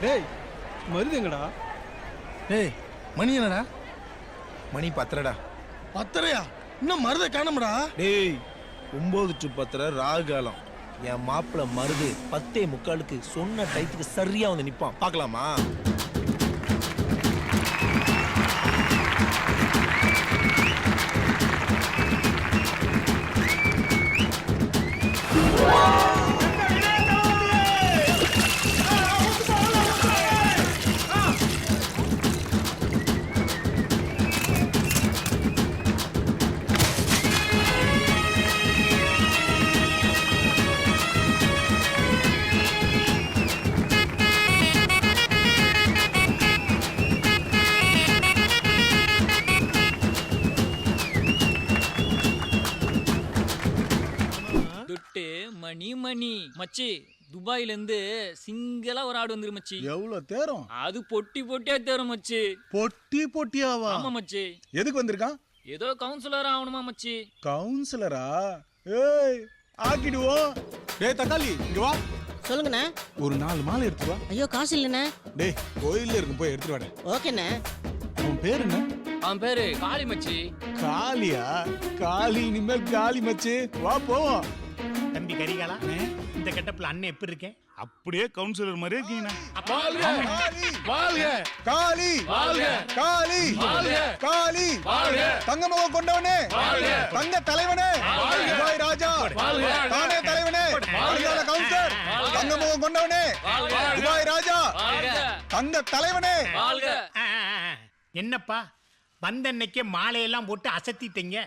டேய் மருதுங்கடா. டேய் மணி என்னடா? மணி 10:30டா. 10:30யா? இன்னும் மருதை காணோம்டா. டேய் 9 to 10:30 ராகாலம். என் மாப்பிள்ள மருது 10:45க்கு சொன்ன டைத்துக்கு சரியா வந்து நிப்பான். பார்க்கலாமா? மணி மணி மச்சி, துபாயில இருந்து சிங்கிளா ஒரு ஆடு வந்துரு மச்சி. எவ்வளவு தேரும்? அது பொட்டி பொட்டியா தேரும் மச்சி. பொட்டி பொட்டியாவா? ஆமா மச்சி. எதுக்கு வந்திருக்கான்? ஏதோ கவுன்சிலர் ஆகணுமா மச்சி. கவுன்சிலரா? ஏய் ஆக்கிடுவோம். டேய் தக்காளி இங்க வா. சொல்லுங்கண்ணே. ஒரு 4 மாலை எடுத்து வா. ஐயோ காசு இல்லண்ணே. டேய் கோயில்ல இருக்கு, போய் எடுத்துட்டு வாடா. ஓகேண்ணே. உன் பேர் என்ன? அவன் பேரு காளி மச்சி. காளியா? காளி இனிமேல் காளி மச்சி. வா போவோம். தம்பி கரிகாலா, இந்த கெட்டப்ல அண்ணன் எப்படி இருக்கேன்? அப்படியே கவுன்சிலர் மாதிரி இருக்கீங்க. வாழ்க வாழ்க காளி, வாழ்க காளி, வாழ்க காளி, வாழ்க தங்கமுகம் கொண்டவனே, வாழ்க தங்க தலைவனே, துபாய் ராஜா, வாழ்க தானே தலைவனே, வாழ்க கவுன்சிலர் தங்கமுகம் கொண்டவனே, துபாய் ராஜா, தங்க தலைவனே, வாழ்க. என்னப்பா வந்த அன்னைக்கே மாலையெல்லாம் போட்டு அசத்திட்டீங்க.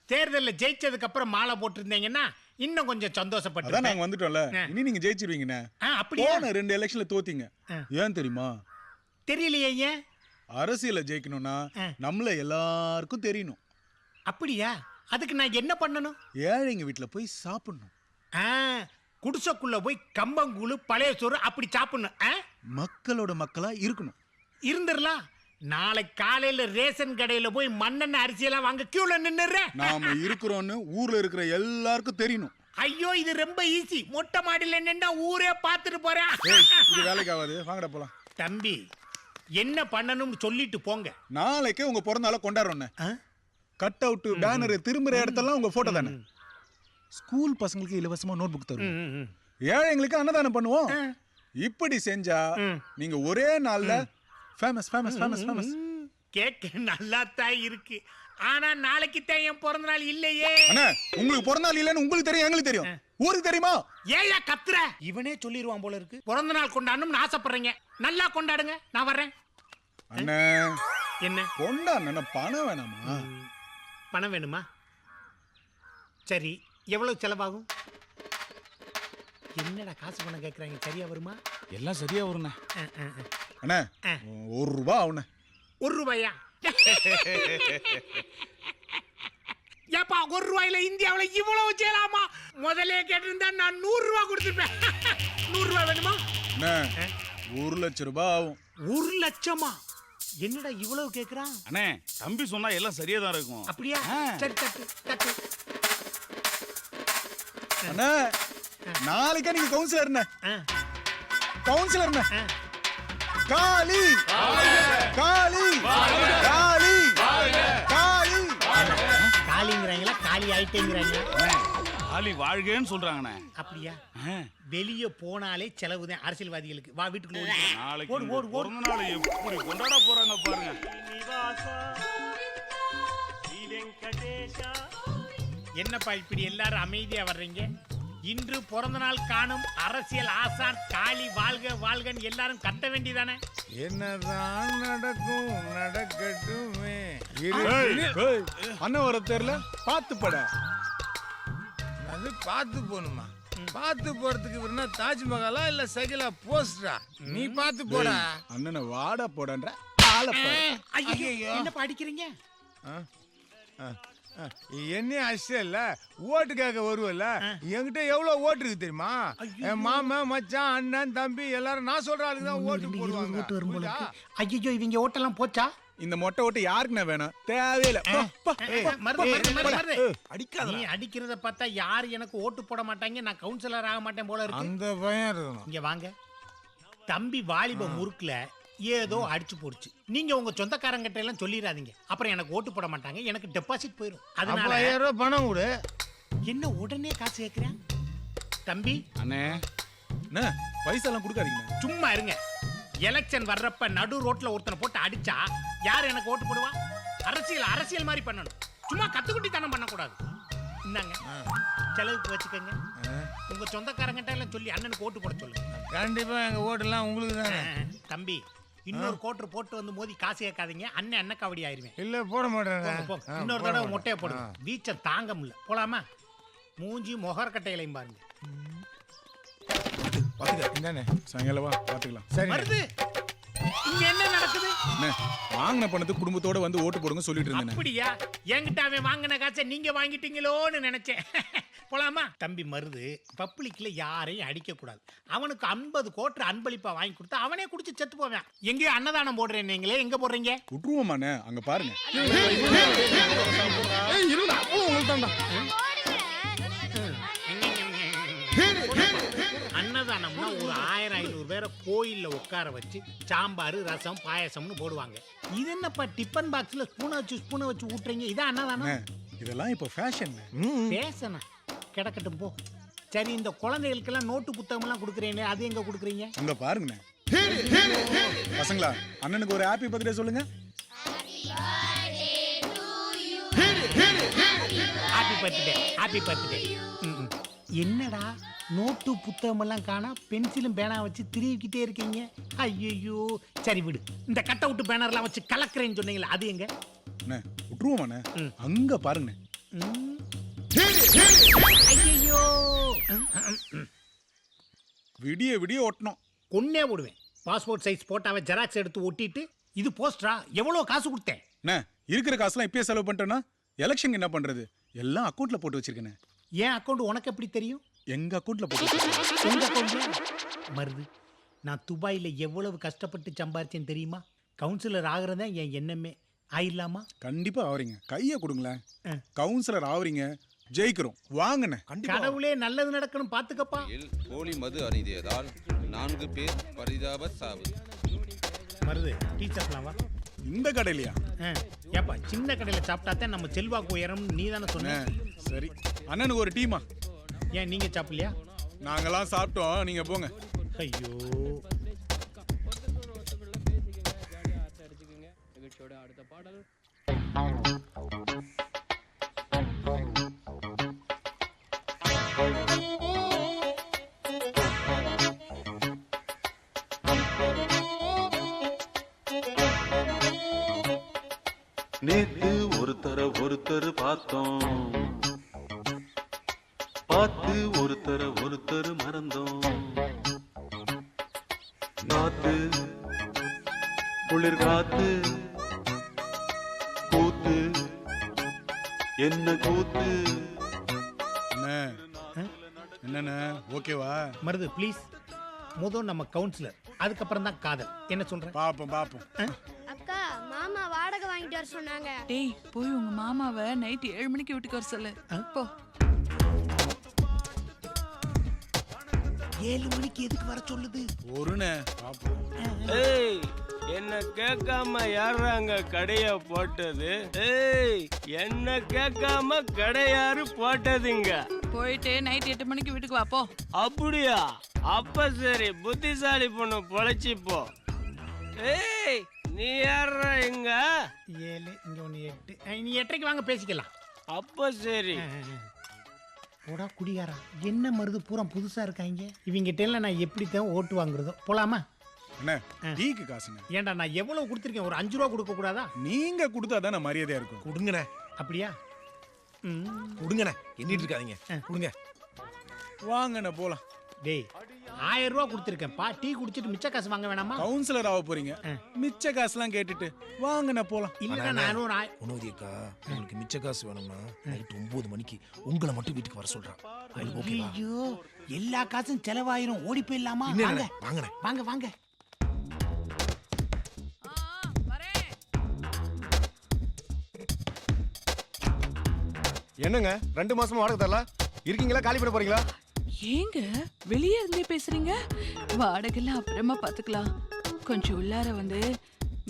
தேர்தலில் ஜெயிச்சதுக்கு அப்புறம் மாலை போட்டிருந்தீங்கன்னா இன்னும் கொஞ்சம் சந்தோஷப்பட்டு. நாங்க வந்துட்டோம்ல, இனி நீங்க ஜெயிச்சிருவீங்கண்ணே. அப்படியே 2 எலெக்ஷன்ல தோத்தீங்க. ஏன் தெரியுமா? தெரியலையே. ஏன்? அரசியல ஜெயிக்கணும்னா நம்மள எல்லாருக்கும் தெரியணும். அப்படியா? அதுக்கு நான் என்ன பண்ணணும்? ஏழைங்க வீட்டுல போய் சாப்பிடணும். குடிசைக்குள்ள போய் கம்பங்கூழு பழைய சோறு அப்படி சாப்பிடணும். மக்களோட மக்களா இருக்கணும். இருந்துடலாம். நாளை காலையில ரேஷன் கடையில போய் மண்ணெண்ணெய் அரிசியெல்லாம் வாங்க கியூல நின்னுறேன். நாம இருக்கிறோன்னு ஊர்ல இருக்கிற எல்லாருக்கும் தெரியணும். ஐயோ இது ரொம்ப ஈஸி. மொட்டை மாடியில நின்னா ஊரே பார்த்துட்டு போறேன். இது வேலைக்கு ஆகாது, வாங்கடா போலாம். தம்பி என்ன பண்ணணும்னு சொல்லிட்டு போங்க. நாளைக்கே உங்க பிறந்த நாளை கொண்டாடுறோம். கட் அவுட் பேனர் திரும்புற இடத்தெல்லாம் உங்க போட்டோ தானே. ஸ்கூல் பசங்களுக்கு இலவசமா நோட் புக் தருவோம். ஏழைங்களுக்கு அன்னதானம் பண்ணுவோம். இப்படி செஞ்சா நீங்க ஒரே நாள்ல ஃபேமஸ் ஃபேமஸ் ஃபேமஸ் ஃபேமஸ். கேக்க நல்லா தான் இருக்கு. ஆனா நாளைக்கு தான் என் பிறந்த நாள் இல்லையே. அண்ணா உங்களுக்கு பிறந்த நாள் இல்லன்னு உங்களுக்கு தெரியும், எங்களுக்கு தெரியும். ஊருக்கு தெரியுமா? ஏயா கத்துற? இவனே சொல்லிடுவான் போல இருக்கு. பிறந்த நாள் கொண்டாடணும்னு ஆசைப்படுறீங்க, நல்லா கொண்டாடுங்க. நான் வர்றேன். அண்ணா என்ன கொண்டாடணும்? பணம் வேணாமா? பணம் வேணுமா? சரி எவ்வளவு செலவாகும்? என்னடா காசு பணம் கேட்கறாங்க, சரியா வருமா? எல்லாம் சரியா வருண்ணே. அண்ணா ₹1 ஆகுண்ணே. ₹1? ஏப்பா ₹1 இந்தியாவுல இவ்வளவு செய்யலாமா? முதலே கேட்டிருந்தா நான் ₹100 கொடுத்துருப்பேன். ₹100 வேணுமா? அண்ணா 1 லட்சம் ரூபாய் ஆகும். 1 லட்சமா? என்னடா இவ்வளவு கேக்குறான்? அண்ணே தம்பி சொன்னா எல்லாம் சரியா தான் இருக்கும். அப்படியா? சரி தட்டு தட்டு. அண்ணா நாளைக்கே நீங்க கவுன்சிலர்ண்ணே. கவுன்சிலர்ண்ணே. காளி காளி காளி காளி. காளிங்கறாங்களா காளி ஆயிட்டேங்கறாங்களா? காளி வாழ்கன்னு சொல்றாங்கண்ணே. அப்படியா? வெளிய போனாலே செலவுதான் அரசியல்வாதிகளுக்கு. வா வீட்டுக்குள்ள ஓடு. நாளைக்கு ஓடு ஓடு ஓடு. பிறந்த நாளை எப்படி கொண்டாட போறாங்க பாருங்க. என்னப்பா இப்படி எல்லாரும் அமைதியா வர்றீங்க? இன்று பிறந்த நாள் காணும் அரசியல் ஆசான் காளி வாழ்க வாழ்கன்னு எல்லாரும் கத்த வேண்டியதானே? என்னதான் நடக்கும் நடக்கட்டுமே. அண்ணன் வர தெரியல, பார்த்து படா. அது பார்த்து போகணுமா? பார்த்து போறதுக்கு வேணா தாஜ்மஹாலா இல்ல சகிலா போஸ்டா? நீ பார்த்து போடா. அண்ணனை வாடா போடன்ற. என்ன படிக்கிறீங்க? என்ன அஷ்டல்ல ஓட்டுக்காக வருவல்ல, என்கிட்ட எவ்வளவு ஓட்டு இருக்கு தெரியுமா? என் மாமன் மச்சான் அண்ணன் தம்பி எல்லாரும் நான் சொல்ற ஆளுக்கு தான் ஓட்டு போடுவாங்க. ஐயோ இவங்க ஓட்டெல்லாம் போச்சா? இந்த மொட்டை ஓட்டு யாருக்குண்ணே வேணும்? தேவையில்ல. நீ அடிக்கிறத பார்த்தா யாரு எனக்கு ஓட்டு போட மாட்டாங்க, நான் கவுன்சிலர் ஆக மாட்டேன் போல இருக்கு. அந்த பயம் இருக்கணும். இங்க வாங்க. தம்பி வாலிப முறுக்குல ஏதோ அடிச்சு போடுச்சு. நீங்க உங்க சொந்தக்காரங்கிட்ட எல்லாம் சொல்லிடாதீங்க, அப்புறம் எனக்கு ஓட்டு போட மாட்டாங்க, எனக்கு டெபாசிட் போயிடும். அதனால 5000 ரூபாய் பணம் கொடு. என்ன உடனே காசு கேட்கிறேன்? தம்பி அண்ணே அண்ணே பைசாலாம் கொடுக்காதீங்க. சும்மா இருங்க. எலெக்ஷன் வர்றப்ப நடு ரோட்ல ஒருத்தனை போட்டு அடிச்சா யார் எனக்கு ஓட்டு போடுவா? அரசியல் மாதிரி பண்ணணும். சும்மா கத்துக்குட்டி தனம் பண்ணக்கூடாது. இந்தாங்க செலவுக்கு வச்சுக்கோங்க. உங்க சொந்தக்காரங்கிட்ட எல்லாம் சொல்லி அண்ணனுக்கு ஓட்டு போட சொல்லுங்க. கண்டிப்பா எங்க ஓட்டெல்லாம் உங்களுக்கு தானே. தம்பி இன்னொரு கோட்டர் போட்டு வந்து மோதி காசு கேட்காதீங்க, அண்ணன் கபடி ஆயிருவேன். இல்ல போட மாட்டேன். இன்னொரு தடவை மொட்டையை போடுங்க, வீச்சம் தாங்க முடியல. போலாமா? மூஞ்சி முகர்கட்டையிலையும் பாருங்க. இந்தானே. சாயங்காலம் வா பாத்துக்கலாம். சரி வருது. இங்க என்ன நடக்குது? அண்ணே வாங்கின பணத்துக்கு குடும்பத்தோட வந்து ஓட்டு போடுங்க சொல்லிட்டு இருந்தேன். அப்படியா? என்கிட்ட அவன் வாங்கின காசை நீங்க வாங்கிட்டீங்களோன்னு நினைச்சேன். போலாமா? தம்பி மருது, பப்ளிக்ல யாரையும் அடிக்க கூடாது. அவனுக்கு 50 கோட்டு அன்பளிப்பா வாங்கி கொடுத்தா அவனே குடிச்சு செத்து போவேன். எங்கேயோ அன்னதானம் போடுறேன், நீங்களே எங்க போடுறீங்க? விட்டுருவோமாண்ணே, அங்க பாருங்க. அன்னதானம்னா ஒரு 1000-500 பேரை கோயில்ல உட்கார வச்சு சாம்பார் ரசம் பாயசம்னு போடுவாங்க. இது என்னப்பா டிஃபன் பாக்ஸ்ல ஸ்பூனை வச்சு ஊட்டுறீங்க? இதான் அன்னதானம்? இதெல்லாம் இப்ப ஃபேஷன். பேசனா கிடக்கட்டும் போ. சரி, இந்த குழந்தைகளுக்கெல்லாம் நோட்டு புத்தகம் எல்லாம் கொடுக்குறீங்க, அது எங்க கொடுக்குறீங்க? அங்க பாருங்கண்ணே. பசங்களா அண்ணனுக்கு ஒரு ஹாப்பி பர்த்டே சொல்லுங்க. Happy birthday. என்னடா நோட்டு புத்தகம் எல்லாம் காணா, பென்சிலும் பேனா வச்சு திருவிக்கிட்டே இருக்கீங்க. ஐயோ சரி விடு. இந்த கட் அவுட் பேனர்லாம் வச்சு கலக்குறேன்னு சொன்னீங்களா, அது எங்க? அண்ணே விட்டுருவோமாண்ணே, அங்க பாருங்க. ஐயோ விடிய விடிய ஒட்டணும். கொன்னே போடுவேன். பாஸ்போர்ட் சைஸ் போட்டாவை ஜெராக்ஸ் எடுத்து ஒட்டிட்டு இது போஸ்டரா? எவ்வளவு காசு கொடுத்தேன்? அண்ணே இருக்கிற காசுலாம் இப்பயே செலவு பண்ணிட்டேன்னா எலெக்ஷன் என்ன பண்றது? எல்லாம் அக்கௌண்ட்ல போட்டு வச்சிருக்கேன். ஏன் அக்கௌண்ட் உனக்கு எப்படி தெரியும்? எங்க அக்கௌண்ட்ல போட்டு உங்க அக்கௌண்ட்ல? மருது, நான் துபாயில எவ்வளவு கஷ்டப்பட்டு சம்பாரிச்சேன் தெரியுமா? கவுன்சிலர் ஆகுறதா என் எண்ணமே. ஆயிடலாமா? கண்டிப்பா ஆவறீங்க. கைய கொடுங்களேன். கவுன்சிலர் ஆவறீங்க, ஜெயிக்கிறோம். வாங்கண்ணே. கடவுளே நல்லது நடக்கணும், பாத்துக்கப்பா. போலி மது அருந்தியதால் 4 பேர் பரிதாப சாவு. மருது, டீ சாப்பிடலாம் வா. இந்த கடையிலயா? ஏப்பா, சின்ன கடையில சாப்பிட்டா தான் நம்ம செல்வாக்கு உயரம், நீ தானே சொன்ன. சரி, அண்ணனுக்கு ஒரு டீமா. ஏன் நீங்க சாப்பிடலையா? நாங்கெல்லாம் சாப்பிட்டோம், நீங்க போங்க. ஐயோ அடுத்த பாடல் நேத்து ஒருத்தர் பார்த்தோம், பார்த்து ஒருத்தர் மறந்தோம். காத்து குளிர் காத்து கூத்து என்ன கூத்து. என்னண்ணே ஓகேவா? மருது ப்ளீஸ். முதல் நம்ம கவுன்சிலர், அதுக்கப்புறம் தான் காதல். என்ன சொல்ற? பாப்போம். அக்கா, மாமா வாடகை வாங்கிட்டு வர சொன்னாங்க. டேய், போய் உங்க மாமாவை நைட் 7 மணிக்கு வீட்டுக்கு வர சொல்லு. போ. 7 மணிக்கு எதுக்கு வர சொல்லுது? ஒருண்ணே பாப்போம். ஏய், என்ன கேட்காம யாராங்க கடைய போட்டது? ஏய், என்ன கேட்காம கடை யாரு போட்டதுங்க? போயிட்டு நைட் 8 மணிக்கு வீட்டுக்கு வா. போ. அப்படியா? அப்ப சரி, புத்திசாலி பொண்ணு பொழைச்சி போ. ஏய், நீ யாரா இங்க? 7 இங்க 1 8. நீ 8:30 வாங்க, பேசிக்கலாம். அப்ப சரி. போடா குடிகாரா. என்ன மருது பூரா புதுசா இருக்காங்க. இவங்கிட்ட எல்லாம் நான் எப்படி தான் ஓட்டு வாங்குறதோ. போலாமா? அண்ணே டீக்கு காசுங்க. ஏன்டா நான் எவ்வளவு கொடுத்துருக்கேன்? ஒரு 5 ரூபா கொடுக்க கூடாதா? நீங்க கொடுத்தாதான் நான் மரியாதையா இருக்கும். கொடுங்கண்ணே. அப்படியா? கொடுங்கண்ணே, எண்ணிட்டு இருக்காதீங்க, கொடுங்க. வாங்கண்ணே போலாம். டேய், 1000 ரூபா கொடுத்துருக்கேன் பா. டீ குடிச்சிட்டு மிச்ச காசு வாங்க வேணாமா? கவுன்சிலர் ஆக போறீங்க, மிச்ச காசுலாம் கேட்டுட்டு வாங்கண்ணே போலாம். இல்ல நானும் ஒரு உணவுதி அக்கா, உங்களுக்கு மிச்ச காசு வேணும்னா நைட் 9 மணிக்கு உங்களை மட்டும் வீட்டுக்கு வர சொல்றேன். ஐயோ, எல்லா காசும் செலவாயிரும். ஓடி போயிடலாமா? வாங்க வாங்கண்ணே, வாங்க வாங்க. என்னங்க 2 மாசமா வாடகை தரல? இருக்கீங்களா, காலி பண்ண போறீங்களா? ஏங்க வெளியே இருந்தே பேசுறீங்க? வாடகைலாம் அப்புறமா பாத்துக்கலாம். கொஞ்சம் உள்ளார வந்து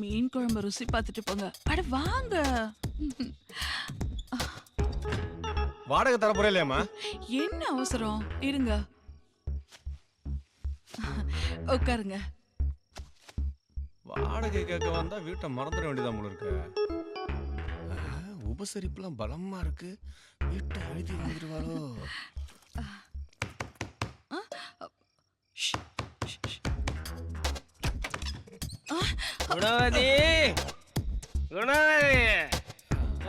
மீன் குழம்பு ருசி பார்த்துட்டு போங்க. அட வாங்க. வாடகை தர போறே இல்லையாம்மா? என்ன அவசரம்? இருங்க, உட்காருங்க. வாடகை கேட்க வந்தா வீட்டை மறந்துட வேண்டியதான் போல இருக்கு. உபசரிப்புலாம் பலமா இருக்கு. வீட்டை எழுதி வந்துருவாரோ? குணவதி, குணவதி,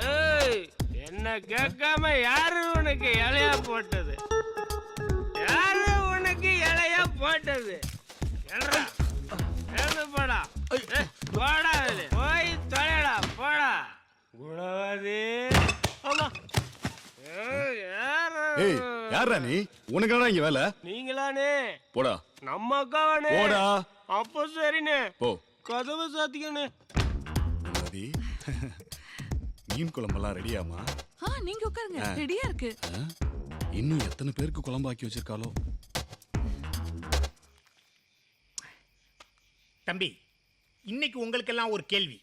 ஏய், என்ன கேட்காம யாரு உனக்கு இலையா போட்டது? யாரு உனக்கு இலையா போட்டது? எழுறா, எழுந்து போடா. போடா, வெளிய. போய் தொலைடா, போடா. குணவதி, ஆமா. ஏய், யாரா நீ? உனக்கு என்ன இங்க வேலை? நீங்களானே? போடா. நம்ம அக்காவானே? போடா. அப்போ சரிண்ணே. போ. கதவை சாத்திக்கண்ணே. குணவதி, மீன் குழம்பெல்லாம் ரெடியாமா? நீங்க உட்காருங்க, ரெடியா இருக்கு. இன்னும் எத்தனை பேருக்கு குழம்பாக்கி வச்சிருக்காளோ? தம்பி, இன்னைக்கு உங்களுக்கெல்லாம் ஒரு கேள்வி.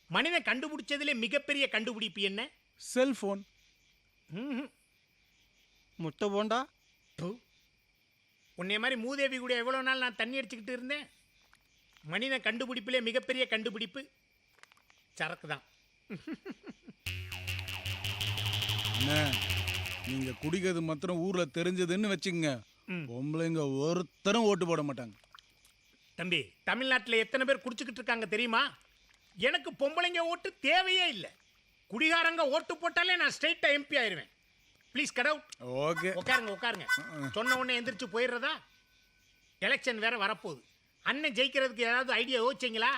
மனிதன் கண்டுபிடிச்சதுல மிகப்பெரிய கண்டுபிடிப்பு என்ன? செல்போன். முட்டை போண்டா. உன்னை மாதிரி மூதேவி கூட எவ்வளோ நாள் நான் தண்ணி அடிச்சுக்கிட்டு இருந்தேன். மனிதன் கண்டுபிடிப்பிலே மிகப்பெரிய கண்டுபிடிப்பு சரக்கு தான். நீங்க குடிக்கிறது மாத்திரம் ஊர்ல தெரிஞ்சதுன்னு வச்சுங்க, பொம்பளைங்க ஒருத்தரும் ஓட்டு போட மாட்டாங்க. தம்பி, தமிழ்நாட்டில் எத்தனை பேர் குடிச்சுக்கிட்டு இருக்காங்க தெரியுமா? எனக்கு பொம்பளைங்க ஓட்டு தேவையே இல்லை. குடிகாரங்க ஓட்டு போட்டாலே நான் ஸ்ட்ரெயிட்டா எம்பி ஆயிருவேன். Please cut out. ஓகே, உட்காருங்க உட்காருங்க. சொன்ன உடனே எந்திரிச்சு போயிடுறதா? எலெக்ஷன் வேற வரப்போகுது. அண்ணன் ஜெயிக்கிறதுக்கு ஏதாவது ஐடியா யோசிச்சிங்களா?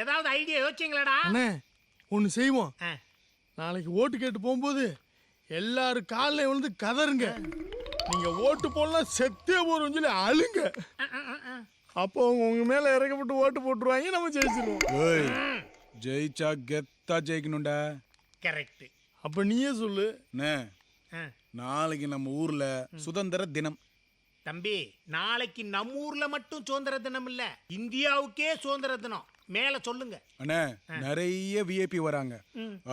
ஏதாவது ஐடியா யோசிச்சிங்களாடா? அண்ணே, ஒன்று செய்வோம். நாளைக்கு ஓட்டு கேட்டு போகும்போது எல்லாரும் காலில் விழுந்து கதறுங்க. நீங்க ஓட்டு போடலாம் செத்தே போறோம்னு சொல்லி அழுங்க. அப்போ உங்க மேல இறக்கப்பட்டு ஓட்டு போட்டுருவாங்க, நம்ம ஜெயிச்சிருவோம். ஜெயிச்சா கெத்தா ஜெயிக்கணும்டா. கரெக்ட். அப்ப நீயே சொல்லு. நாளைக்கு நம்ம ஊர்ல சுதந்திர தினம். தம்பி, நாளைக்கு நம்ம ஊர்ல மட்டும் சுதந்திர தினம் இல்ல, இந்தியாவுக்கே சுதந்திர தினம். மேல சொல்லுங்க. அண்ணே, நிறைய விஐபி வராங்க.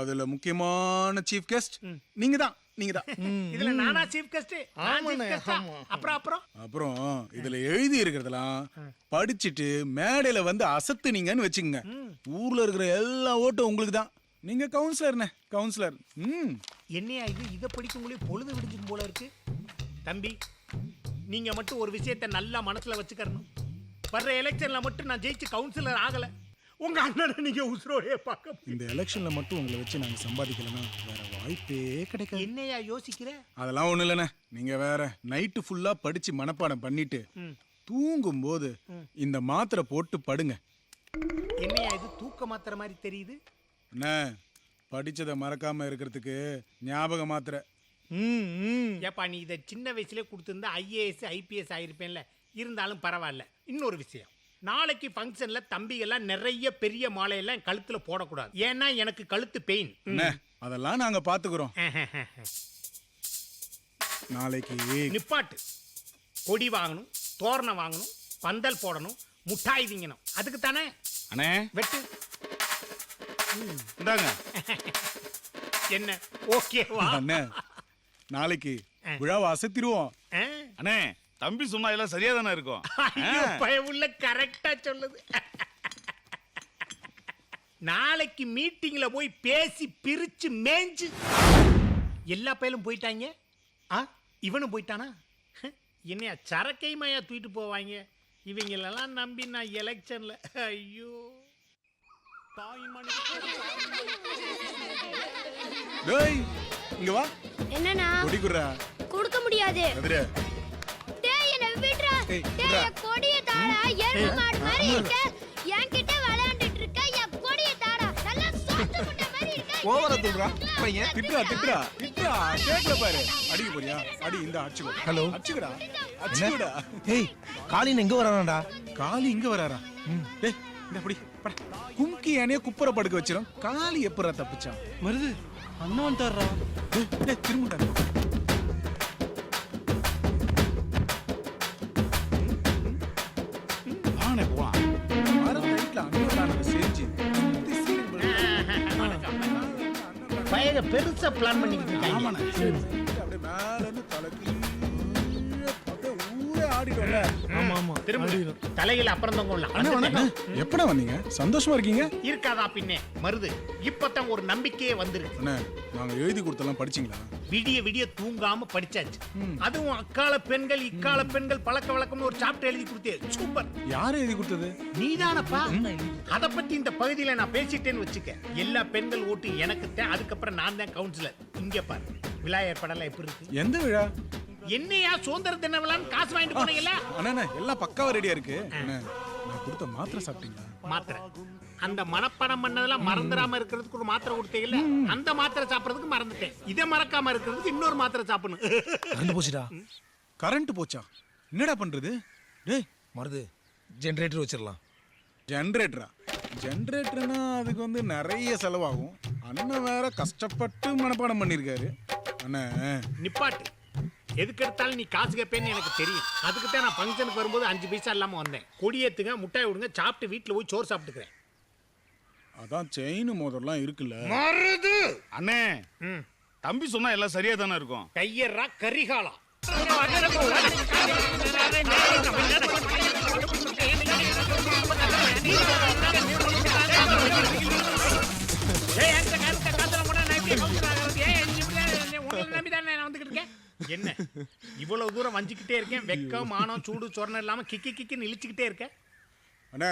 அதுல முக்கியமான சீஃப் கெஸ்ட் நீங்க தான். இதுல நானா சீஃப் கெஸ்ட்? அப்புறம் இதுல எழுதி இருக்கிறதெல்லாம் படிச்சுட்டு மேடையில வந்து அசத்துனீங்கன்னு வச்சுங்க, ஊர்ல இருக்கிற எல்லா ஓட்டும் உங்களுக்கு தான். நீங்க கவுன்சிலர்னே, கவுன்சிலர். என்னையா இது? இதை படிக்கும்போது பொழுது விடிஞ்சும் போல இருக்கு. தம்பி, நீங்க மட்டும் ஒரு விஷயத்தை நல்லா மனசுல வச்சுக்கணும். வர்ற எலெக்ஷன்ல மட்டும் நான் ஜெயிச்சு கவுன்சிலர் ஆகல, உங்க அண்ணனை நீங்க உசுரோடே பார்க்க. இந்த எலெக்ஷன்ல மட்டும் உங்களை வச்சு நாங்க சம்பாதிக்கலன்னா வேற வாய்ப்பே கிடைக்காது. என்னையா யோசிக்கிற? அதெல்லாம் ஒண்ணு இல்லைண்ணே. நீங்க வேற நைட்டு ஃபுல்லா படிச்சு மனப்பாடம் பண்ணிட்டு தூங்கும் போது இந்த மாத்திரை போட்டு படுங்க. என்னையா இது தூக்க மாத்திரை மாதிரி தெரியுது? அண்ணே, படிச்சதை மறக்காம இருக்கிறதுக்கு ஞாபக மாத்திரை. ஏப்பா, நீ இதை சின்ன வயசுல கொடுத்துருந்தா ஐஏஎஸ் ஐபிஎஸ் ஆயிருப்பேன்ல. இருந்தாலும் பரவாயில்ல. இன்னொரு விஷயம், நாளைக்கு ஃபங்க்ஷன்ல தம்பிகள்லாம் நிறைய பெரிய மாலையெல்லாம் கழுத்துல போடக்கூடாது. ஏன்னா எனக்கு கழுத்து பெயின். அதெல்லாம் நாங்க பாத்துக்கிறோம். நாளைக்கு நிப்பாட்டு. கொடி வாங்கணும், தோரணம் வாங்கணும், பந்தல் போடணும், முட்டாய் திங்கணும். அதுக்கு தானே அண்ணே வெட்டு. இந்தாங்க. என்ன ஓகேவா? அண்ணே, நாளைக்கு விழாவை அசத்திடுவோம். அண்ணே, தம்பி சொன்னா எல்லாம் சரியா தானே இருக்கும். பயவுள்ள கரெக்டா சொல்லுது. நாளைக்கு மீட்டிங்ல போய் பேசி பிரிச்சு மேஞ்சு எல்லா பயலும் போயிட்டாங்க. இவனும் போயிட்டானா? என்னையா சரக்கையுமையா தூக்கிட்டு போவாங்க. இவங்களெல்லாம் நம்பி நான் எலெக்ஷன்ல. ஐயோ டேய், இங்க வா. என்னண்ணா? கொடி குடுறா. கொடுக்க முடியாது. டேய், என்ன விட்றா. டேய், கொடிய தாடா. எருமை மாடு மாதிரி இருக்க. என்கிட்ட விளையாண்டுட்டு இருக்க. என் கொடிய தாடா. நல்லா சோத்து முட்டை மாதிரி இருக்க. ஓவரா துல்றா பையன். திட்டுறா. கேக்கல பாரு. அடிக்க போறியா? அடி. இந்த அடிச்சுக்கோ. ஹலோ, அடிச்சுக்கடா. ஏய், காளின் எங்க வரானாடா? காளி இங்க வராரா? டேய், இந்த அப்படி கும்கி யானைய குப்புற படுக்க வச்சிரும். காளி எப்பறா தப்பிச்சான்? மருது அண்ணன் தர்றா. டேய், திரும்புடா. அதுக்காக பெருசா பிளான் பண்ணிக்கிட்டு இருக்காங்க. ஆமாண்ணே. அப்படியே மேல இருந்து தலைக்கு அப்படியே ஊரே ஆடிடும்ல. ஆமா ஆமா திரும்ப தலையில அப்புறம் தான் எப்படா வந்தீங்க? சந்தோஷமா இருக்கீங்க? இருக்காதா பின்னே மருது. இப்பதான் ஒரு நம்பிக்கையே வந்திருக்கு. அண்ணே, நாங்க எழுதி கொடுத்தெல்லாம் படிச்சீங்களா? விடிய விடிய தூங்காம படிச்சாச்சு. அதுவும் அக்கால பெண்கள் இக்கால பெண்கள் பழக்க வழக்கம்னு ஒரு சாப்டர் எழுதி கொடுத்தே. சூப்பர். யாரு எழுதி கொடுத்தது? நீதானப்பா. அத பத்தி இந்த பகுதியில நான் பேசிட்டேன்னு வச்சுக்க, எல்லா பெண்கள் ஓட்டு எனக்கு தான். அதுக்கப்புறம் நான் தான் கவுன்சிலர். இங்க பாரு, விழா ஏற்பாடெல்லாம் எப்படி இருக்கு? எந்த விழா? என்னையா சுதந்திர தின விழான்னு காசு வாங்கிட்டு போனீங்கல்ல? அண்ணா எல்லாம் பக்காவா ரெடியா இருக்கு. அண்ணே, நான் கொடுத்த மாத்திரை சாப்பிட்டீங்களா? மாத்திரை அந்த மனப்படம் பண்ணதெல்லாம் மறந்துடாம இருக்கிறதுக்கு ஒரு மாத்திரை கொடுத்தீங்கல்ல, அந்த மாத்திரை சாப்பிடுறதுக்கு மறந்துட்டேன். இதை மறக்காம இருக்கிறதுக்கு இன்னொரு மாத்திரை சாப்பிடணும். கரண்ட் போச்சுடா. கரண்ட் போச்சா? என்னடா பண்றது? டேய் மருது, ஜெனரேட்டர் வச்சிடலாம். ஜெனரேட்டரா? ஜெனரேட்டர்னா அதுக்கு வந்து நிறைய செலவாகும். அண்ணன் வேற கஷ்டப்பட்டு மனப்பாடம் பண்ணிருக்காரு. அண்ணா நிப்பாட்டு. எதுக்கு எடுத்தாலும் நீ காசு கேட்பேன்னு எனக்கு தெரியும். அதுக்கு தான் நான் ஃபங்க்ஷனுக்கு வரும்போது 5 பைசா இல்லாம வந்தேன். கொடியேத்துங்க, முட்டாய் விடுங்க, சாப்பிட்டு வீட்டுல போய் சோறு சாப்பிட்டுக்கிறேன். அதான் செயின் மோதிரம்லாம் இருக்குல்ல. மருது அண்ணே, தம்பி சொன்னா எல்லாம் சரியா தானே இருக்கும். கையறா கரிகாலா. என்ன இவ்வளவு தூரம் வஞ்சிக்கிட்டே இருக்கேன்? வெக்கம் மானம் சூடு சொரணம் இல்லாம கிக்கி கிக்கின்னு இழிச்சுக்கிட்டே இருக்க. அண்ணே,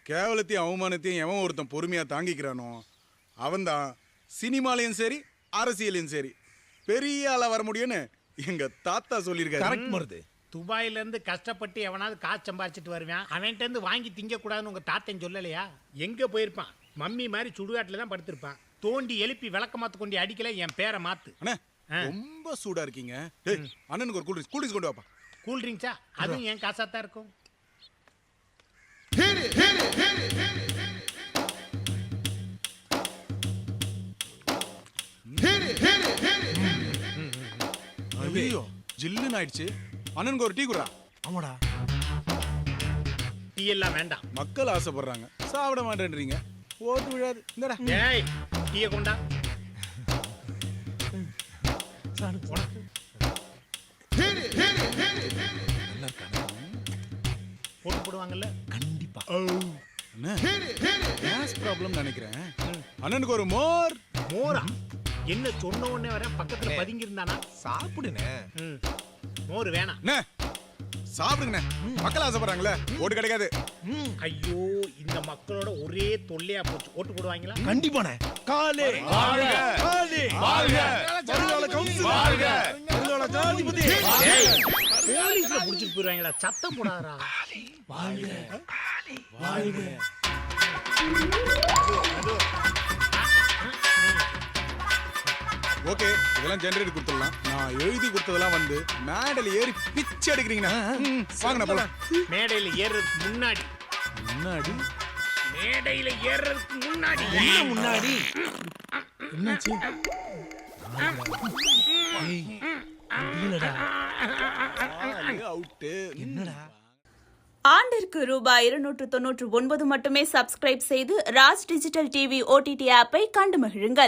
கேவலத்தையும் அவமானத்தையும் எவன் ஒருத்தன் பொறுமையா தாங்கிக்கிறானோ அவன்தான் சினிமாலையும் சரி அரசியலையும் சரி பெரிய ஆளா வர முடியும்னு எங்க தாத்தா சொல்லியிருக்காரு. கரெக்ட் மருது. துபாயில இருந்து கஷ்டப்பட்டு எவனாவது காசு சம்பாதிச்சிட்டு வருவான், அவன்கிட்ட இருந்து வாங்கி திங்க கூடாதுன்னு உங்க தாத்தன் சொல்லலையா? எங்க போயிருப்பான்? மம்மி மாதிரி சுடுகாட்டுல தான் படுத்திருப்பான். தோண்டி எழுப்பி விளக்க மாத்து கொண்டு அடிக்கல, என் பேரை மாத்து. அண்ணே, ரொம்ப சூடா இருக்கீங்க. டேய், அண்ணனுக்கு ஒரு கூல்ட்ரிங்க்ஸ் கொண்டு வாப்பா. கூல்ட்ரிங்க்ஸா? அதுவும் என் காசா தான் இருக்கும். ஐயோ, ஜில்லுன்னு ஆயிடுச்சு. அண்ணனுக்கு ஒரு டீ குடுறா. ஆமாடா. டீ எல்லாம் வேண்டாம். மக்கள் ஆசைப்படுறாங்க, சாப்பிட மாட்டேன்றீங்க. ஓட்டு விழாது. இந்தடா. ஏய், டீயை கொண்டா. போட்டு போடுவாங்கல்ல கண்டிப்பா. கேஸ் ப்ராப்ளம் நினைக்கிறேன். அண்ணனுக்கு ஒரு மோர். மோரா? என்ன சொன்ன உடனே வர பக்கத்துல பதுங்கி இருந்தானா? சாப்பிடுனே. மோர் வேணாம். சாப்பிடுங்கண்ணே, மக்கள் ஆசைப்படுறாங்களே, ஓட்டு கிடைக்காது. ஐயோ, இந்த மக்களோட ஒரே தொல்லையா போச்சு. ஓட்டு போடுவாங்களா? கண்டிப்பானே. காலே வாழ்க காலே வாழ்க வருங்கால கவுன்சில் வாழ்க வருங்கால ஜனாதிபதி. போலீஸ்ல புடிச்சிட்டு போயிருவாங்களா? சத்தம் போடாதடா. வாழ்க வாழ்க. ஓகே, இதெல்லாம் ஜெனரேட் கொடுத்துடலாம். நான் எழுதி கொடுத்ததெல்லாம் வந்து மேடையில ஏறி பிச்சை எடுக்கிறீங்கண்ணா. வாங்கண்ணா போலாம். மேடையில ஏறதுக்கு முன்னாடி மேடையில ஏறதுக்கு முன்னாடி முன்னாடி என்னாச்சு? என்னடா? ஆண்டிற்கு ரூபாய் 299 மட்டுமே சப்ஸ்கிரைப் செய்து ராஜ் டிஜிட்டல் டிவி OTT ஆப்பை கண்டு மகிழுங்கள்.